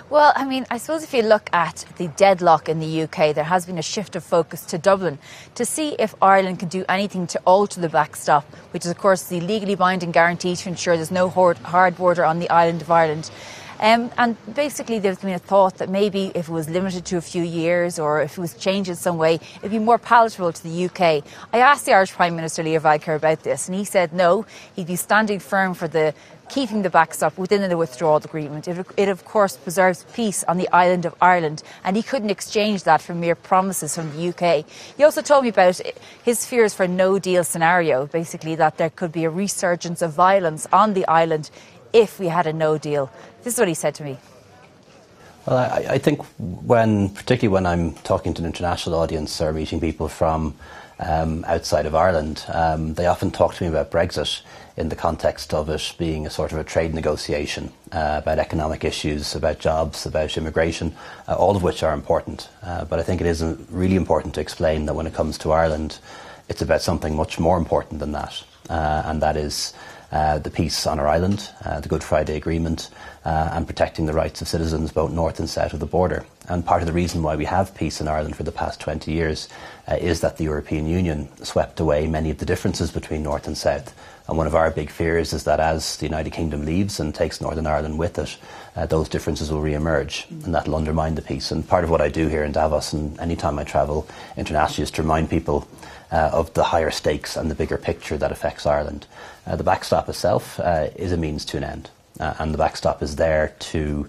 Well, I mean, I suppose if you look at the deadlock in the UK, there has been a shift of focus to Dublin to see if Ireland can do anything to alter the backstop, which is, of course, the legally binding guarantee to ensure there's no hard border on the island of Ireland. And basically there's been a thought that maybe if it was limited to a few years or if it was changed in some way, it'd be more palatable to the UK. I asked the Irish Prime Minister Leo Varadkar about this and he said no, he'd be standing firm for keeping the backstop within the withdrawal agreement. It of course preserves peace on the island of Ireland and he couldn't exchange that for mere promises from the UK. He also told me about his fears for a no-deal scenario, basically that there could be a resurgence of violence on the island if we had a no deal. This is what he said to me. Well, I think particularly when I'm talking to an international audience or meeting people from outside of Ireland, they often talk to me about Brexit in the context of it being a sort of a trade negotiation, about economic issues, about jobs, about immigration, all of which are important. But I think it is really important to explain that when it comes to Ireland, it's about something much more important than that, and that is the peace on our island, the Good Friday Agreement, and protecting the rights of citizens both north and south of the border. And part of the reason why we have peace in Ireland for the past 20 years is that the European Union swept away many of the differences between north and south. And one of our big fears is that as the United Kingdom leaves and takes Northern Ireland with it, those differences will re-emerge and that will undermine the peace. And part of what I do here in Davos and any time I travel internationally is to remind people of the higher stakes and the bigger picture that affects Ireland. The backstop itself is a means to an end, and the backstop is there to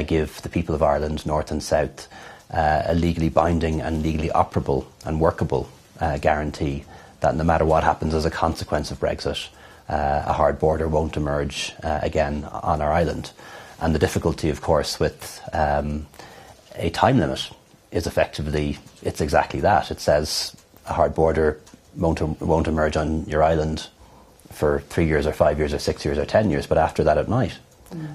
give the people of Ireland, north and south, a legally binding and legally operable and workable guarantee that no matter what happens as a consequence of Brexit, a hard border won't emerge again on our island. And the difficulty, of course, with a time limit is effectively, it's exactly that. It says a hard border won't emerge on your island for 3 years or 5 years or 6 years or 10 years, but after that it might.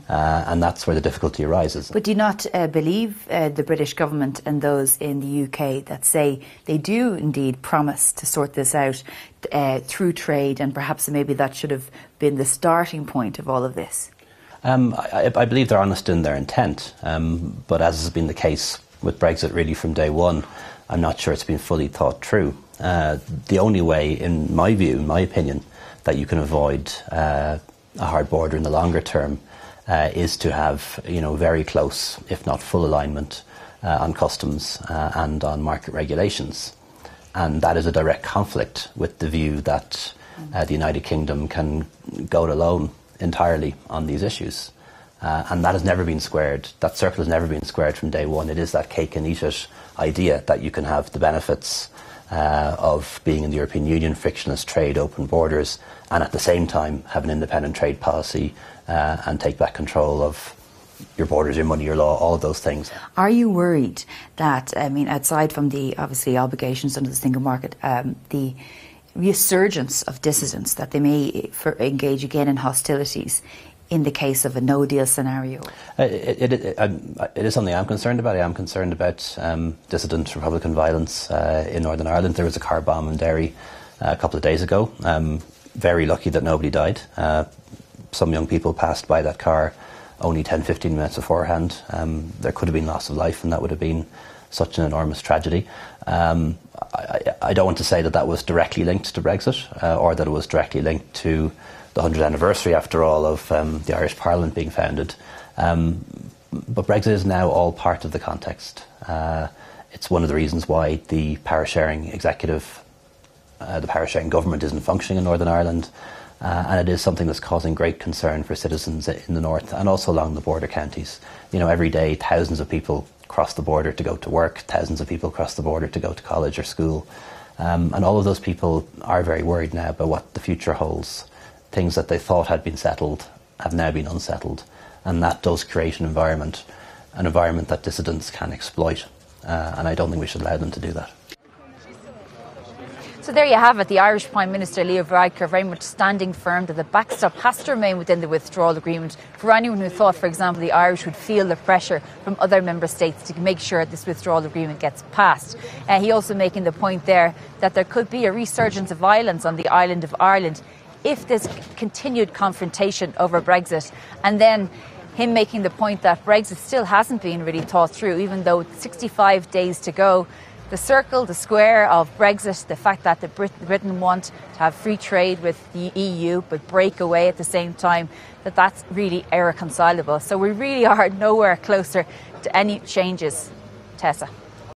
And that's where the difficulty arises. But do you not believe the British government and those in the UK that say they do indeed promise to sort this out through trade, and perhaps maybe that should have been the starting point of all of this? I believe they're honest in their intent, but as has been the case with Brexit really from day one, I'm not sure it's been fully thought through. The only way, in my view, in my opinion, that you can avoid a hard border in the longer term is to have, very close, if not full alignment on customs and on market regulations. And that is a direct conflict with the view that the United Kingdom can go it alone entirely on these issues. And that has never been squared. That circle has never been squared from day one. It is that cake and eat it idea that you can have the benefits of being in the European Union, frictionless trade, open borders, and at the same time have an independent trade policy and take back control of your borders, your money, your law, all of those things. Are you worried that, outside from the obviously obligations under the single market, the resurgence of dissidents, that they may engage again in hostilities in the case of a no-deal scenario? It is something I'm concerned about. I am concerned about dissident Republican violence in Northern Ireland. There was a car bomb in Derry a couple of days ago. Very lucky that nobody died. Some young people passed by that car only 10-15 minutes beforehand. There could have been loss of life, and that would have been such an enormous tragedy. I don't want to say that that was directly linked to Brexit or that it was directly linked to the 100th anniversary, after all, of the Irish Parliament being founded. But Brexit is now all part of the context. It's one of the reasons why the power-sharing executive, the power-sharing government isn't functioning in Northern Ireland. And it is something that's causing great concern for citizens in the north and also along the border counties. Every day thousands of people cross the border to go to work, thousands of people cross the border to go to college or school. And all of those people are very worried now about what the future holds. Things that they thought had been settled have now been unsettled. And that does create an environment that dissidents can exploit. And I don't think we should allow them to do that. So there you have it, the Irish Prime Minister Leo Varadkar very much standing firm that the backstop has to remain within the withdrawal agreement. For anyone who thought, for example, the Irish would feel the pressure from other member states to make sure this withdrawal agreement gets passed. He also making the point there that there could be a resurgence of violence on the island of Ireland if there's continued confrontation over Brexit. And then him making the point that Brexit still hasn't been really thought through, even though 65 days to go. The circle, the square of Brexit, the fact that Britain want to have free trade with the EU but break away at the same time, that's really irreconcilable. So we really are nowhere closer to any changes. Tessa.